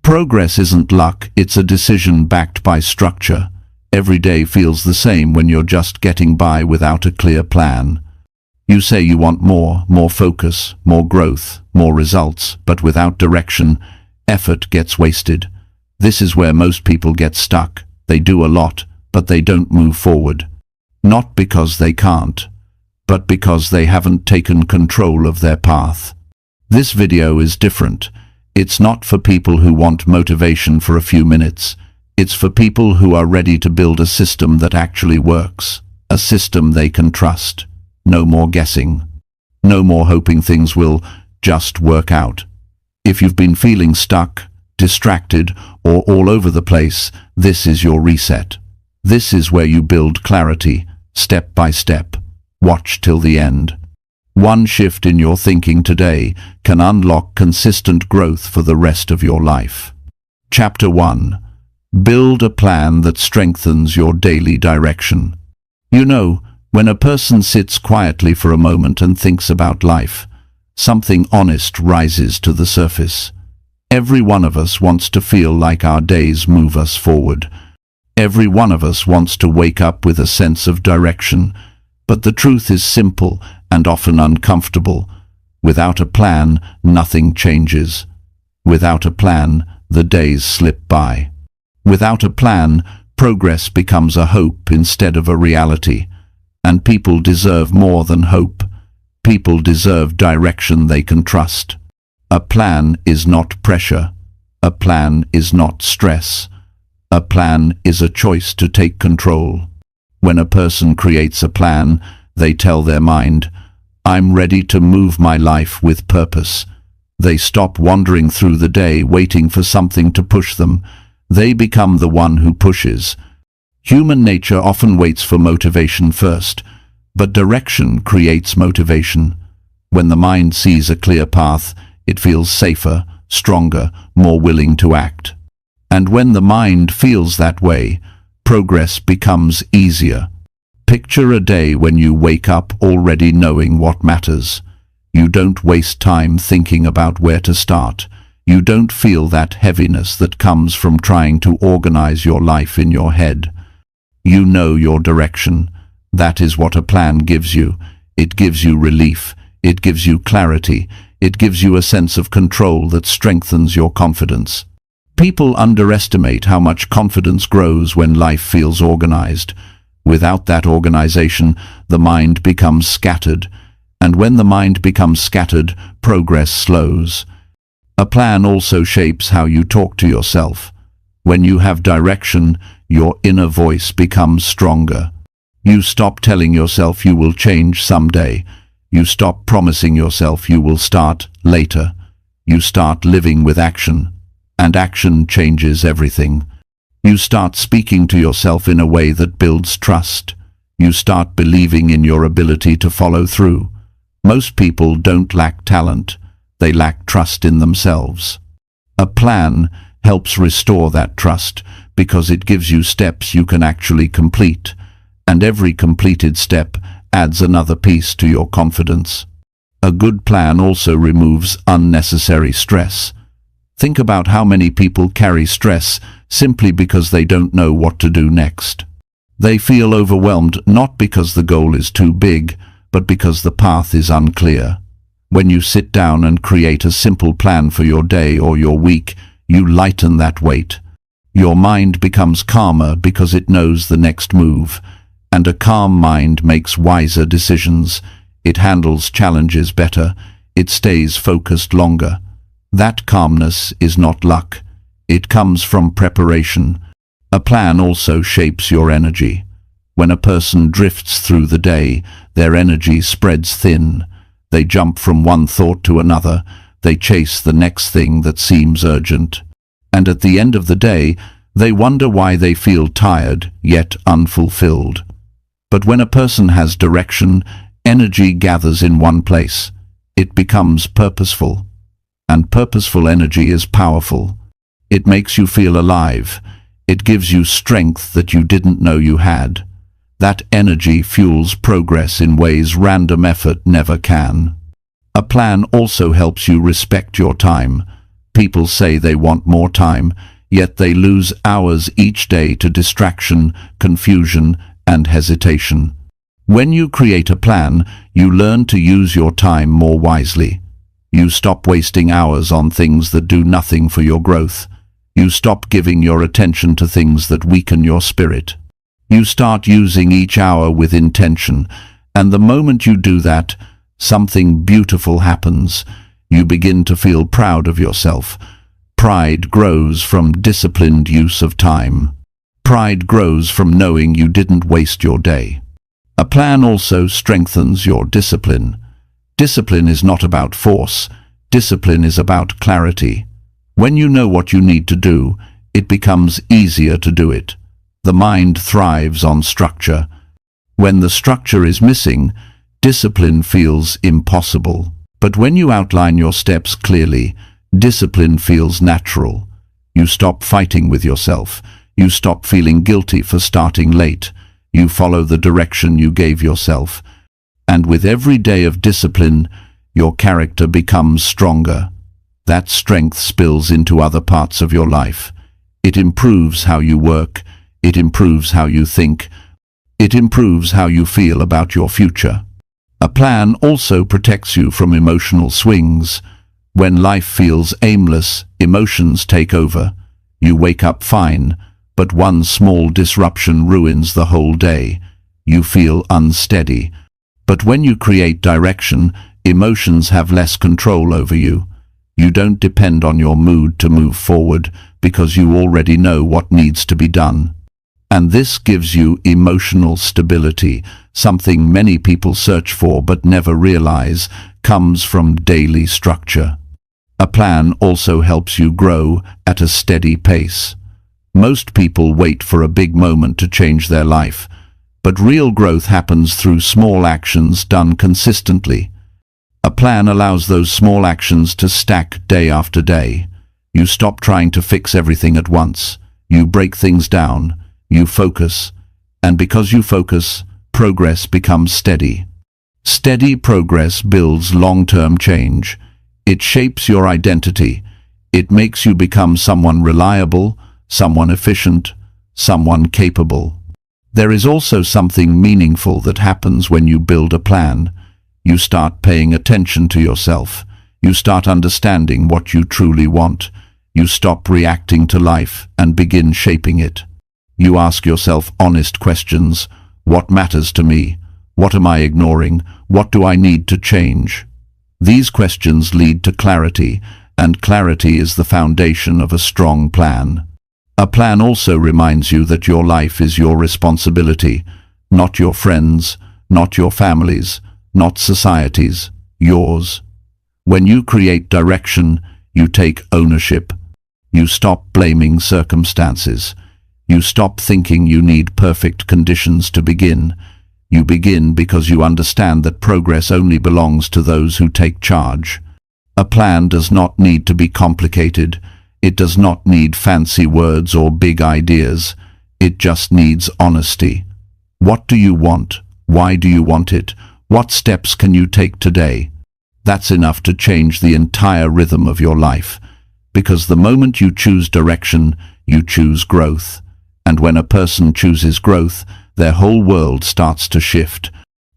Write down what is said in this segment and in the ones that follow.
Progress isn't luck, it's a decision backed by structure. Every day feels the same when you're just getting by without a clear plan. You say you want more focus, more growth, more results, but without direction, effort gets wasted. This is where most people get stuck. They do a lot, but they don't move forward. Not because they can't, but because they haven't taken control of their path. This video is different. It's not for people who want motivation for a few minutes. It's for people who are ready to build a system that actually works. A system they can trust. No more guessing. No more hoping things will just work out. If you've been feeling stuck, distracted, or all over the place, this is your reset. This is where you build clarity, step by step. Watch till the end. One shift in your thinking today can unlock consistent growth for the rest of your life. Chapter 1. Build a plan that strengthens your daily direction. You know, when a person sits quietly for a moment and thinks about life, something honest rises to the surface. Every one of us wants to feel like our days move us forward. Every one of us wants to wake up with a sense of direction, but the truth is simple and often uncomfortable. Without a plan, nothing changes. Without a plan, the days slip by. Without a plan, progress becomes a hope instead of a reality. And people deserve more than hope. People deserve direction they can trust. A plan is not pressure. A plan is not stress. A plan is a choice to take control. When a person creates a plan, they tell their mind, "I'm ready to move my life with purpose." They stop wandering through the day waiting for something to push them. They become the one who pushes. Human nature often waits for motivation first, but direction creates motivation. When the mind sees a clear path, it feels safer, stronger, more willing to act. And when the mind feels that way, progress becomes easier. Picture a day when you wake up already knowing what matters. You don't waste time thinking about where to start. You don't feel that heaviness that comes from trying to organize your life in your head. You know your direction. That is what a plan gives you. It gives you relief. It gives you clarity. It gives you a sense of control that strengthens your confidence. People underestimate how much confidence grows when life feels organized. Without that organization, the mind becomes scattered. And when the mind becomes scattered, progress slows. A plan also shapes how you talk to yourself. When you have direction, your inner voice becomes stronger. You stop telling yourself you will change someday. You stop promising yourself you will start later. You start living with action, and action changes everything. You start speaking to yourself in a way that builds trust. You start believing in your ability to follow through. Most people don't lack talent. They lack trust in themselves. A plan helps restore that trust because it gives you steps you can actually complete, and every completed step adds another piece to your confidence. A good plan also removes unnecessary stress. Think about how many people carry stress simply because they don't know what to do next. They feel overwhelmed not because the goal is too big, but because the path is unclear. When you sit down and create a simple plan for your day or your week, you lighten that weight. Your mind becomes calmer because it knows the next move, and a calm mind makes wiser decisions. It handles challenges better. It stays focused longer. That calmness is not luck. It comes from preparation. A plan also shapes your energy. When a person drifts through the day, their energy spreads thin. They jump from one thought to another. They chase the next thing that seems urgent. And at the end of the day, they wonder why they feel tired, yet unfulfilled. But when a person has direction, energy gathers in one place. It becomes purposeful. And purposeful energy is powerful. It makes you feel alive. It gives you strength that you didn't know you had. That energy fuels progress in ways random effort never can. A plan also helps you respect your time. people say they want more time, yet they lose hours each day to distraction, confusion, and hesitation. When you create a plan, you learn to use your time more wisely. You stop wasting hours on things that do nothing for your growth. You stop giving your attention to things that weaken your spirit. You start using each hour with intention, and the moment you do that, something beautiful happens. You begin to feel proud of yourself. Pride grows from disciplined use of time. Pride grows from knowing you didn't waste your day. A plan also strengthens your discipline. Discipline is not about force. Discipline is about clarity. When you know what you need to do, it becomes easier to do it. The mind thrives on structure. When the structure is missing, discipline feels impossible. But when you outline your steps clearly, discipline feels natural. You stop fighting with yourself. You stop feeling guilty for starting late. You follow the direction you gave yourself. And with every day of discipline, your character becomes stronger. That strength spills into other parts of your life. It improves how you work. It improves how you think. It improves how you feel about your future. A plan also protects you from emotional swings. When life feels aimless, emotions take over. You wake up fine, but one small disruption ruins the whole day. You feel unsteady. But when you create direction, emotions have less control over you. You don't depend on your mood to move forward because you already know what needs to be done. And this gives you emotional stability, something many people search for but never realize comes from daily structure. A plan also helps you grow at a steady pace. Most people wait for a big moment to change their life, but real growth happens through small actions done consistently. A plan allows those small actions to stack day after day. You stop trying to fix everything at once. You break things down. You focus. And because you focus, progress becomes steady. Steady progress builds long-term change. It shapes your identity. It makes you become someone reliable, someone efficient, someone capable. There is also something meaningful that happens when you build a plan. You start paying attention to yourself. You start understanding what you truly want. You stop reacting to life and begin shaping it. You ask yourself honest questions. What matters to me? What am I ignoring? What do I need to change? These questions lead to clarity, and clarity is the foundation of a strong plan. A plan also reminds you that your life is your responsibility, not your friends, not your families, not society's, yours. When you create direction, you take ownership. You stop blaming circumstances. You stop thinking you need perfect conditions to begin. You begin because you understand that progress only belongs to those who take charge. A plan does not need to be complicated. It does not need fancy words or big ideas. It just needs honesty. What do you want? Why do you want it? What steps can you take today? That's enough to change the entire rhythm of your life. Because the moment you choose direction, you choose growth. And when a person chooses growth, their whole world starts to shift.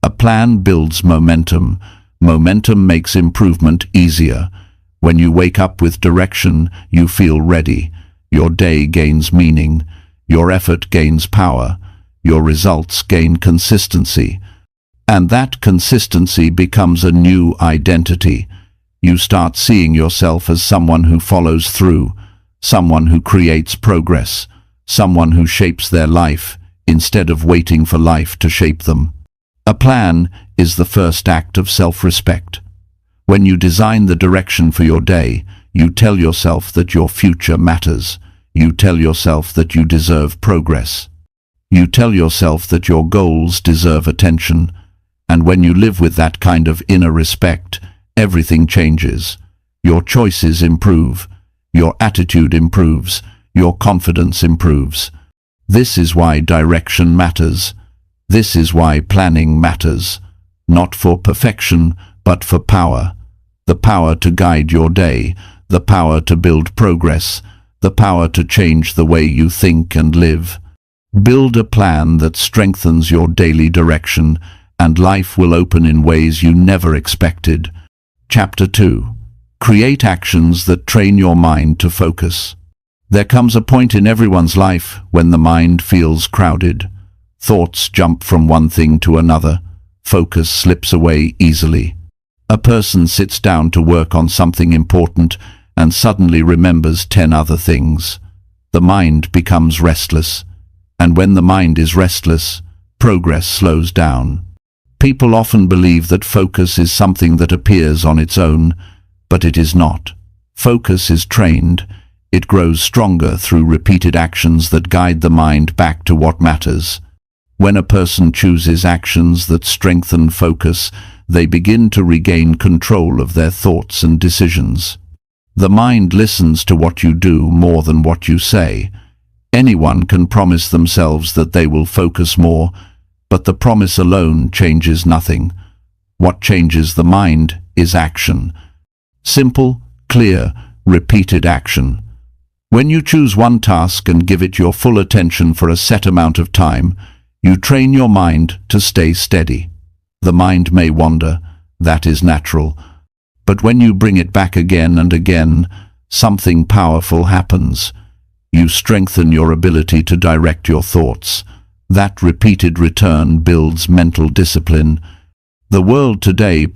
A plan builds momentum. Momentum makes improvement easier. When you wake up with direction, you feel ready. Your day gains meaning. Your effort gains power. Your results gain consistency. And that consistency becomes a new identity. You start seeing yourself as someone who follows through, someone who creates progress, someone who shapes their life instead of waiting for life to shape them. A plan is the first act of self-respect. When you design the direction for your day, you tell yourself that your future matters. You tell yourself that you deserve progress. You tell yourself that your goals deserve attention. And when you live with that kind of inner respect, everything changes. Your choices improve. Your attitude improves. Your confidence improves. This is why direction matters. This is why planning matters. Not for perfection, but for power. The power to guide your day, the power to build progress, the power to change the way you think and live. Build a plan that strengthens your daily direction, and life will open in ways you never expected. Chapter 2. Create actions that train your mind to focus. There comes a point in everyone's life when the mind feels crowded. Thoughts jump from one thing to another. Focus slips away easily. A person sits down to work on something important and suddenly remembers 10 other things. The mind becomes restless, and when the mind is restless, progress slows down. People often believe that focus is something that appears on its own, but it is not. Focus is trained. It grows stronger through repeated actions that guide the mind back to what matters. When a person chooses actions that strengthen focus, they begin to regain control of their thoughts and decisions. The mind listens to what you do more than what you say. Anyone can promise themselves that they will focus more, but the promise alone changes nothing. What changes the mind is action. Simple, clear, repeated action. When you choose one task and give it your full attention for a set amount of time, you train your mind to stay steady. The mind may wander, that is natural, but when you bring it back again and again, something powerful happens. You strengthen your ability to direct your thoughts. That repeated return builds mental discipline. The world today